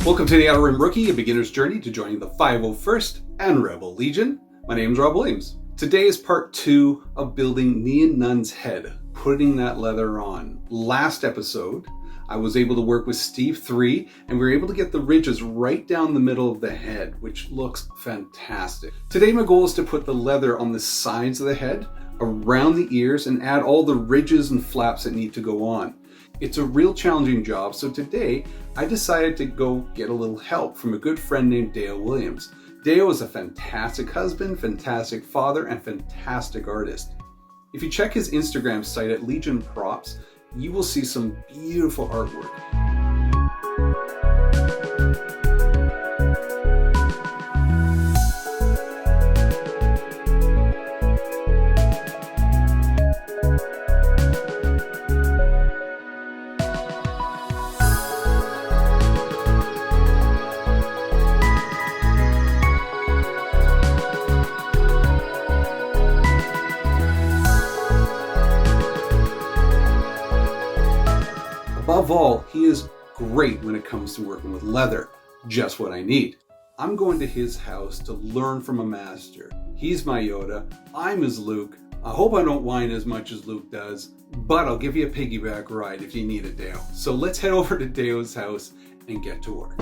Welcome to the Outer Rim Rookie, a beginner's journey to joining the 501st and Rebel Legion. My name is Rob Williams. Today is part 2 of building Nien Nunb's head, putting that leather on. Last episode, I was able to work with Steve 3, and we were able to get the ridges right down the middle of the head, which looks fantastic. Today my goal is to put the leather on the sides of the head, around the ears, and add all the ridges and flaps that need to go on. It's a real challenging job, so today I decided to go get a little help from a good friend named Dayo Williams. Dayo is a fantastic husband, fantastic father, and fantastic artist. If you check his Instagram site at Legion Props, you will see some beautiful artwork. Above all, he is great when it comes to working with leather, just what I need. I'm going to his house to learn from a master. He's my Yoda, I'm his Luke. I hope I don't whine as much as Luke does, but I'll give you a piggyback ride if you need it, Dayo. So let's head over to Dayo's house and get to work.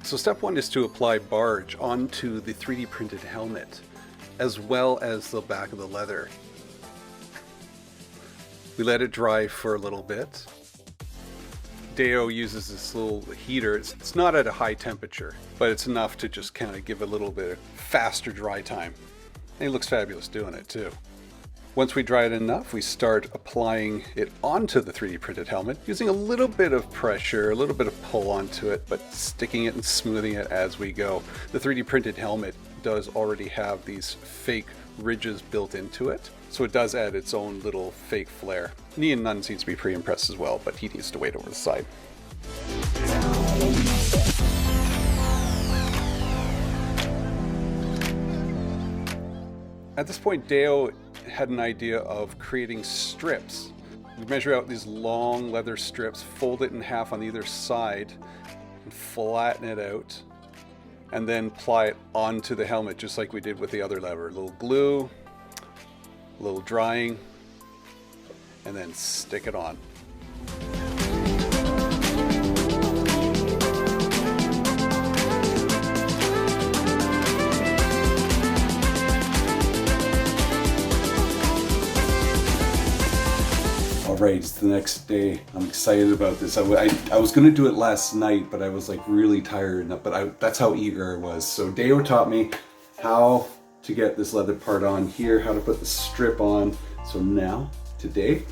So step 1 is to apply barge onto the 3D printed helmet, as well as the back of the leather. We let it dry for a little bit. Dayo uses this little heater. It's not at a high temperature, but it's enough to just kind of give a little bit of faster dry time. And it looks fabulous doing it too. Once we dry it enough, we start applying it onto the 3D printed helmet, using a little bit of pressure, a little bit of pull onto it, but sticking it and smoothing it as we go. The 3D printed helmet does already have these fake ridges built into it, so it does add its own little fake flair. Nien Nunb seems to be pretty impressed as well, but he needs to wait over the side. At this point, Dayo had an idea of creating strips. We measure out these long leather strips, fold it in half on either side, and flatten it out, and then apply it onto the helmet just like we did with the other leather. A little glue, a little drying, and then stick it on. Alright, it's the next day. I'm excited about this. I was going to do it last night, but I was like really tired. But that's how eager I was. So Dayo taught me how to get this leather part on here, how to put the strip on. So now, today,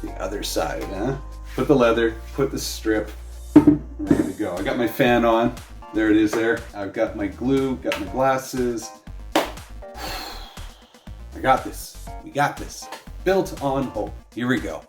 the other side, huh? Put the leather, put the strip, ready to go. I got my fan on. There it is there. I've got my glue, got my glasses. I got this. We got this. Built on hope. Here we go.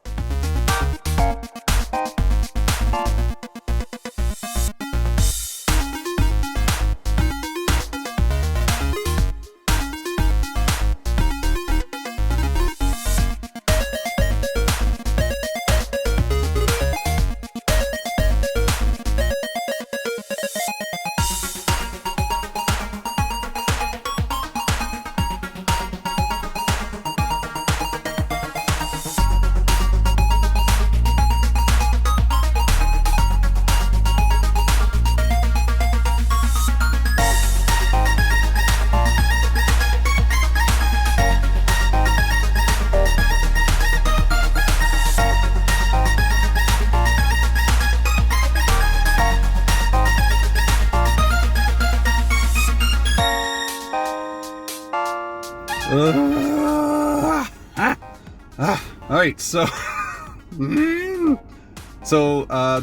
Alright, so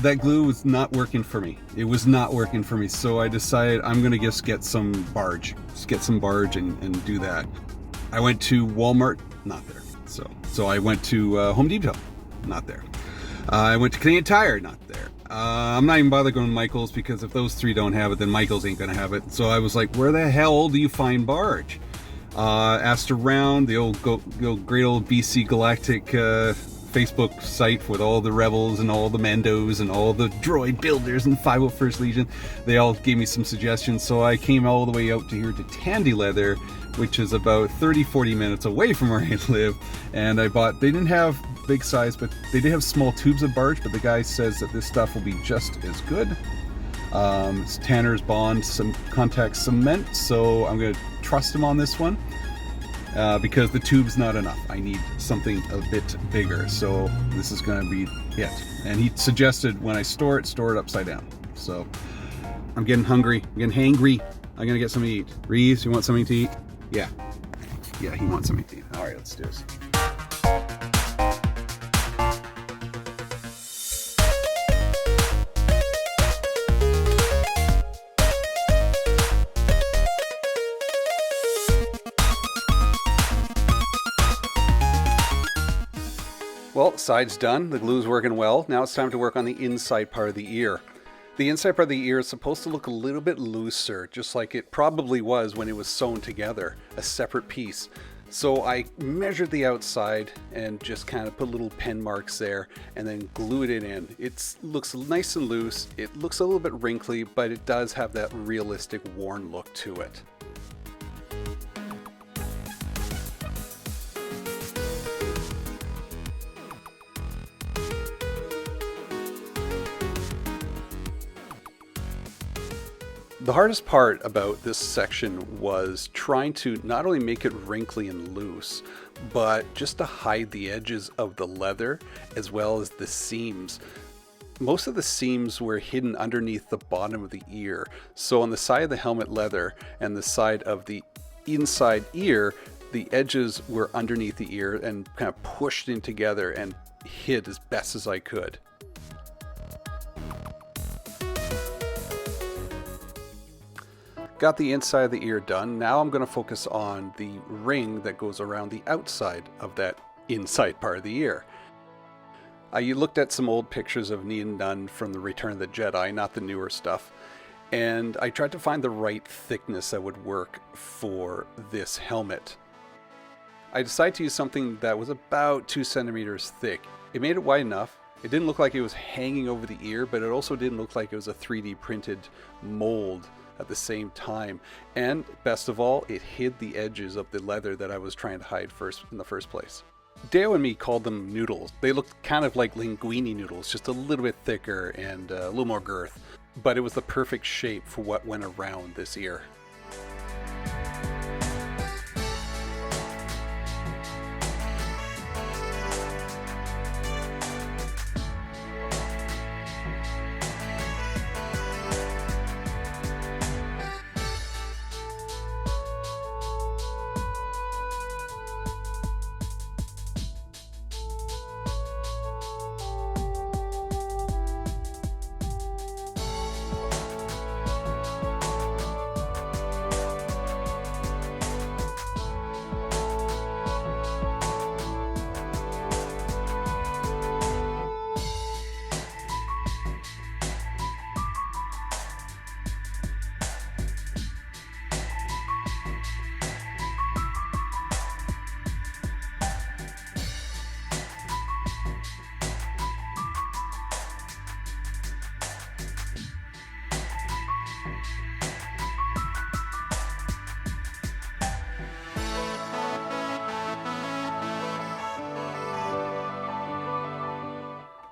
that glue was not working for me. It was not working for me, so I decided I'm gonna just get some barge. Just get some barge and do that. I went to Walmart, not there. So I went to Home Depot, not there. I went to Canadian Tire, not there. I'm not even bothered going to Michael's, because if those three don't have it, then Michael's ain't gonna have it. So I was like, where the hell do you find barge? Asked around the old great old BC Galactic Facebook site with all the rebels and all the Mandos and all the droid builders and 501st Legion. They all gave me some suggestions, so I came all the way out to here to Tandy Leather, which is about 30-40 minutes away from where I live, and I bought, they didn't have big size, but they did have small tubes of barge, but the guy says that this stuff will be just as good. It's Tanner's Bond, some contact cement, so I'm going to trust him on this one. Because the tube's not enough. I need something a bit bigger. So this is going to be it. And he suggested when I store it upside down. So I'm getting hungry. I'm getting hangry. I'm going to get something to eat. Reese, you want something to eat? Yeah. Yeah, he wants something to eat. All right, let's do this. Well, side's done, the glue's working well. Now it's time to work on the inside part of the ear. The inside part of the ear is supposed to look a little bit looser, just like it probably was when it was sewn together, a separate piece. So I measured the outside and just kind of put little pen marks there and then glued it in. It looks nice and loose, it looks a little bit wrinkly, but it does have that realistic worn look to it. The hardest part about this section was trying to not only make it wrinkly and loose, but just to hide the edges of the leather as well as the seams. Most of the seams were hidden underneath the bottom of the ear. So on the side of the helmet leather and the side of the inside ear, the edges were underneath the ear and kind of pushed in together and hid as best as I could. Got the inside of the ear done. Now I'm going to focus on the ring that goes around the outside of that inside part of the ear. You looked at some old pictures of Nien Nunb from the Return of the Jedi, not the newer stuff, and I tried to find the right thickness that would work for this helmet. I decided to use something that was about 2 centimeters thick. It made it wide enough. It didn't look like it was hanging over the ear, but it also didn't look like it was a 3D printed mold at the same time. And best of all, it hid the edges of the leather that I was trying to hide in the first place. Dayo and me called them noodles. They looked kind of like linguine noodles, just a little bit thicker and a little more girth. But it was the perfect shape for what went around this ear.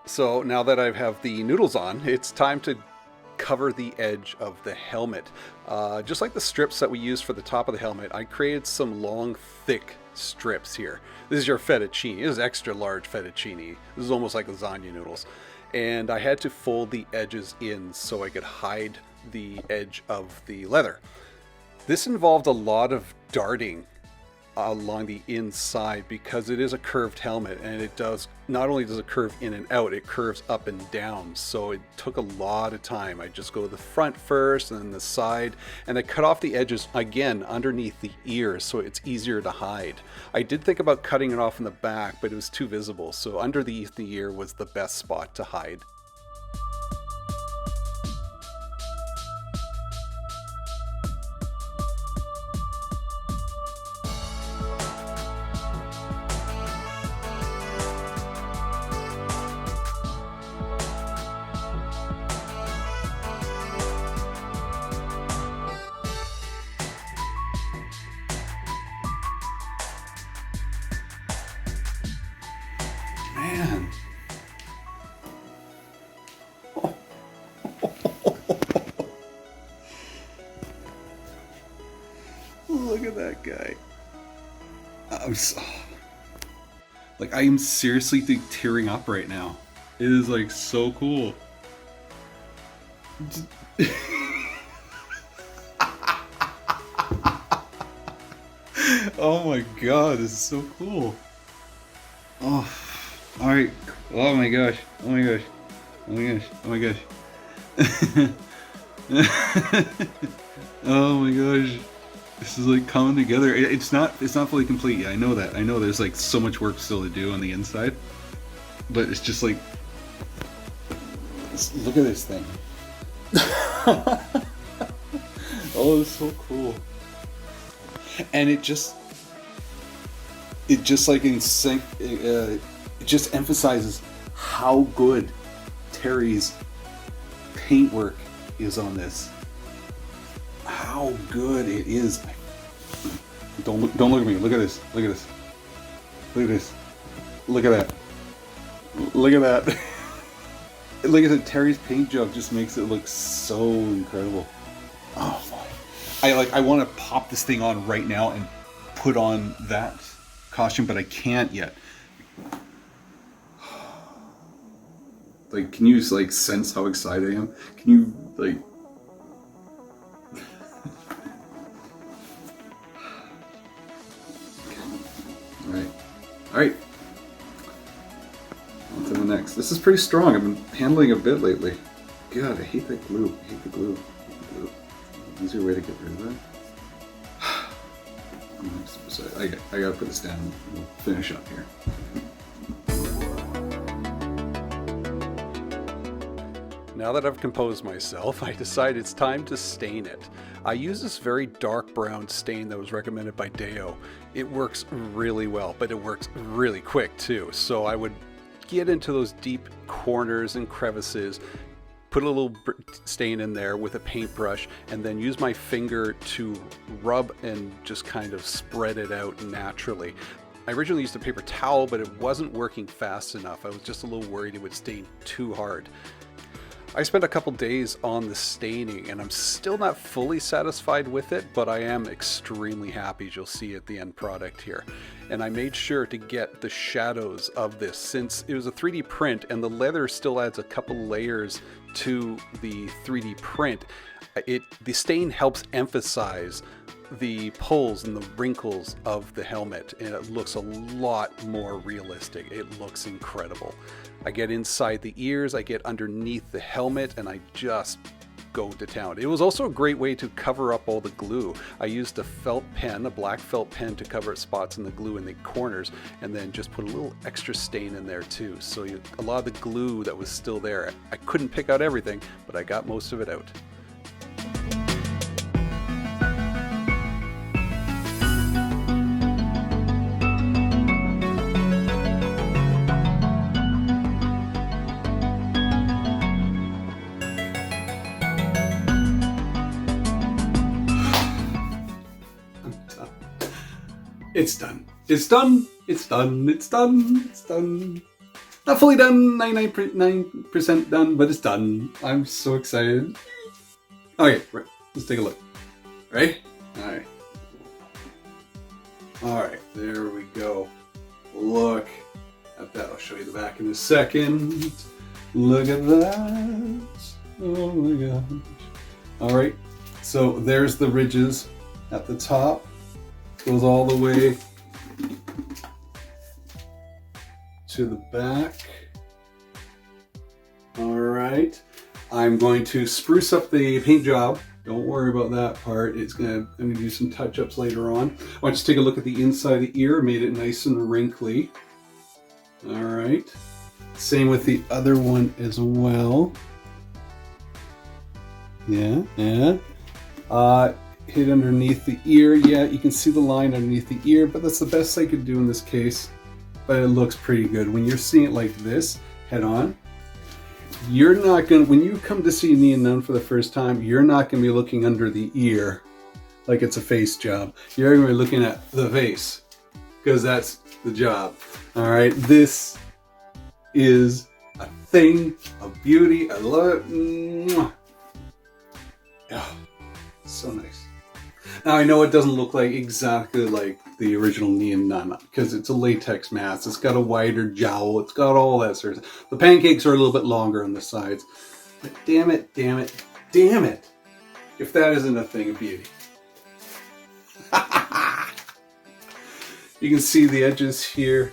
So now that I have the noodles on, it's time to cover the edge of the helmet. Just like the strips that we used for the top of the helmet, I created some long, thick strips here. This is your fettuccine. This is extra large fettuccine. This is almost like lasagna noodles. And I had to fold the edges in so I could hide the edge of the leather. This involved a lot of darting along the inside because it is a curved helmet, and it does not only does it curve in and out, it curves up and down. So it took a lot of time. I just go to the front first and then the side, and I cut off the edges again underneath the ears so it's easier to hide. I did think about cutting it off in the back, but it was too visible, so underneath the ear was the best spot to hide. Man. Look at that guy. I am seriously tearing up right now. It is like so cool. Oh my god, this is so cool. Oh, all right. Oh my gosh. Oh my gosh. Oh my gosh. Oh my gosh. Oh my gosh. This is like coming together. It's not fully complete yet. I know that. I know there's like so much work still to do on the inside. But it's just like, look at this thing. Oh, it's so cool. And it just like in sync, it just emphasizes how good Terry's paintwork is on this. How good it is. Don't look at me. Look at this. Look at this. Look at this. Look at that. Look at that. Like I said, Terry's paint job just makes it look so incredible. Oh my. I want to pop this thing on right now and put on that costume, but I can't yet. Like, can you like sense how excited I am? Can you like? All right. On to the next. This is pretty strong. I've been handling a bit lately. God, I hate that glue. I hate the glue. Easier way to get rid of that. I gotta put this down and we'll finish up here. Now that I've composed myself, I decide it's time to stain it. I use this very dark brown stain that was recommended by Dayo. It works really well, but it works really quick too. So I would get into those deep corners and crevices, put a little stain in there with a paintbrush, and then use my finger to rub and just kind of spread it out naturally. I originally used a paper towel, but it wasn't working fast enough. I was just a little worried it would stain too hard. I spent a couple days on the staining, and I'm still not fully satisfied with it, but I am extremely happy, as you'll see at the end product here. And I made sure to get the shadows of this, since it was a 3D print and the leather still adds a couple layers to the 3D print. The stain helps emphasize the pulls and the wrinkles of the helmet, and it looks a lot more realistic. It looks incredible. I get inside the ears, I get underneath the helmet, and I just go to town. It was also a great way to cover up all the glue. I used a felt pen, a black felt pen, to cover spots in the glue in the corners, and then just put a little extra stain in there too. So a lot of the glue that was still there, I couldn't pick out everything, but I got most of it out. It's done. It's done. It's done. It's done. It's done. Not fully done, 99% done, but it's done. I'm so excited. Okay, right, let's take a look. Ready? Alright. Alright, there we go. Look at that. I'll show you the back in a second. Look at that. Oh my gosh. Alright, so there's the ridges at the top. Goes all the way to the back. All right. I'm going to spruce up the paint job. Don't worry about that part. I'm gonna do some touch-ups later on. I want you to take a look at the inside of the ear. Made it nice and wrinkly. All right. Same with the other one as well. Yeah. Hit underneath the ear. Yeah, you can see the line underneath the ear, but that's the best I could do in this case. But it looks pretty good. When you're seeing it like this, head on, you're not gonna, when you come to see Nien Nunb for the first time, you're not gonna be looking under the ear like it's a face job. You're gonna be looking at the face, because that's the job. All right, this is a thing of beauty. I love it. Mwah. Oh, so nice. Now I know it doesn't look like exactly like the original Nien Nunb because it's a latex mask. It's got a wider jowl. It's got all that sort of stuff. The pancakes are a little bit longer on the sides. But damn it. If that isn't a thing of beauty. You can see the edges here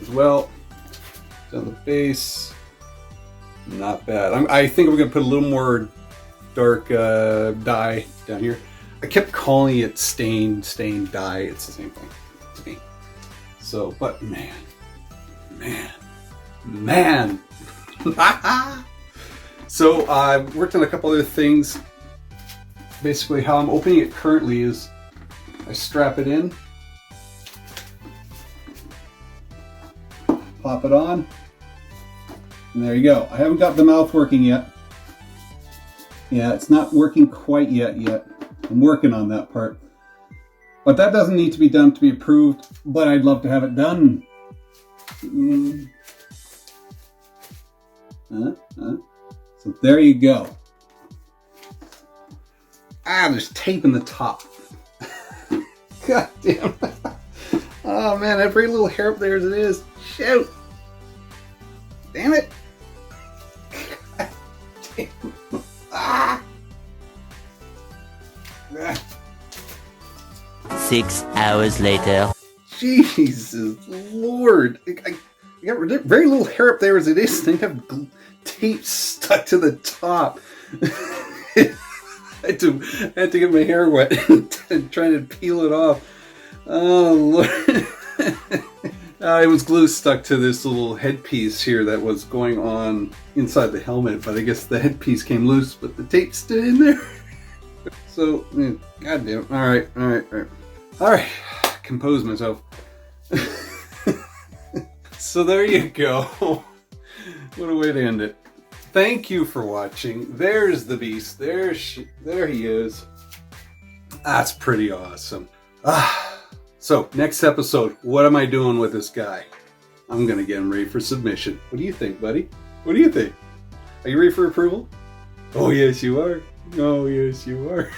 as well. Down the base. Not bad. I think we're going to put a little more dark dye down here. I kept calling it stain dye. It's the same thing to me. So, but man. So I've worked on a couple other things. Basically how I'm opening it currently is I strap it in, pop it on, and there you go. I haven't got the mouth working yet. Yeah, it's not working quite yet. I'm working on that part. But that doesn't need to be done to be approved, but I'd love to have it done. So there you go. There's tape in the top. God damn. Oh man, every little hair up there as it is. Shoot. Damn it. God damn. 6 hours later. Jesus Lord. I got very little hair up there as it is. They have tape stuck to the top. I had to get my hair wet and trying to peel it off. Oh Lord. It was glue stuck to this little headpiece here that was going on inside the helmet, but I guess the headpiece came loose, but the tape's still in there. So, goddamn. All right. Compose myself. So there you go. What a way to end it. Thank you for watching. There's the beast. There he is. That's pretty awesome. So next episode, what am I doing with this guy? I'm gonna get him ready for submission. What do you think, buddy? What do you think? Are you ready for approval? Oh yes, you are. Oh yes, you are.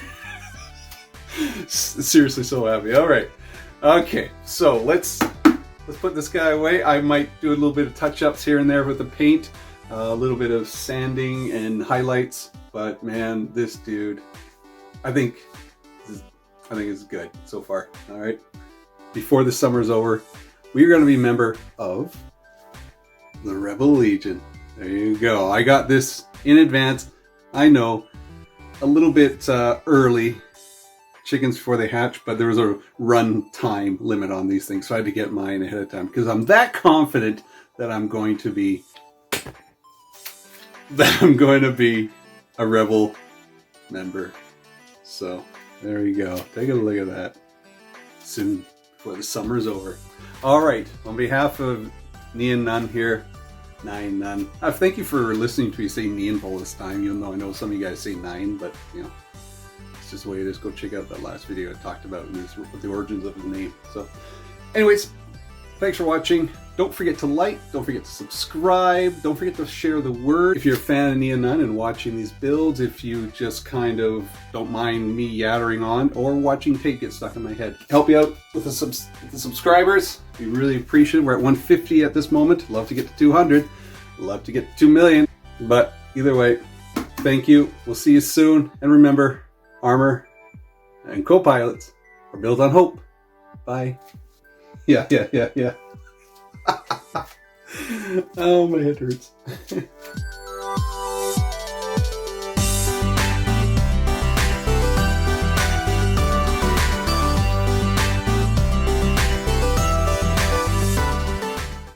Seriously, so happy. All right. Okay. So let's put this guy away. I might do a little bit of touch-ups here and there with the paint, a little bit of sanding and highlights. But man, this dude, I think it's good so far. All right. Before the summer's over, we're going to be a member of the Rebel Legion. There you go. I got this in advance. I know, a little bit early, chickens before they hatch, but there was a run time limit on these things, so I had to get mine ahead of time because I'm that confident that I'm going to be a Rebel member. So there you go. Take a look at that. Soon, before the summer's over. All right. On behalf of Nien Nunb here, Nien Nunb. Thank you for listening to me say Nien all this time, even though I know some of you guys say Nine, but you know, it's just the way it is. Go check out that last video I talked about the origins of his name. So, anyways, thanks for watching. Don't forget to like, don't forget to subscribe, don't forget to share the word. If you're a fan of Nien Nunb and watching these builds, if you just kind of don't mind me yattering on or watching tape get stuck in my head. Help you out with the subscribers. We really appreciate it. We're at 150 at this moment. Love to get to 200. Love to get to 2 million. But either way, thank you. We'll see you soon. And remember, armor and co-pilots or build on hope. Bye. Yeah. Oh, my head hurts.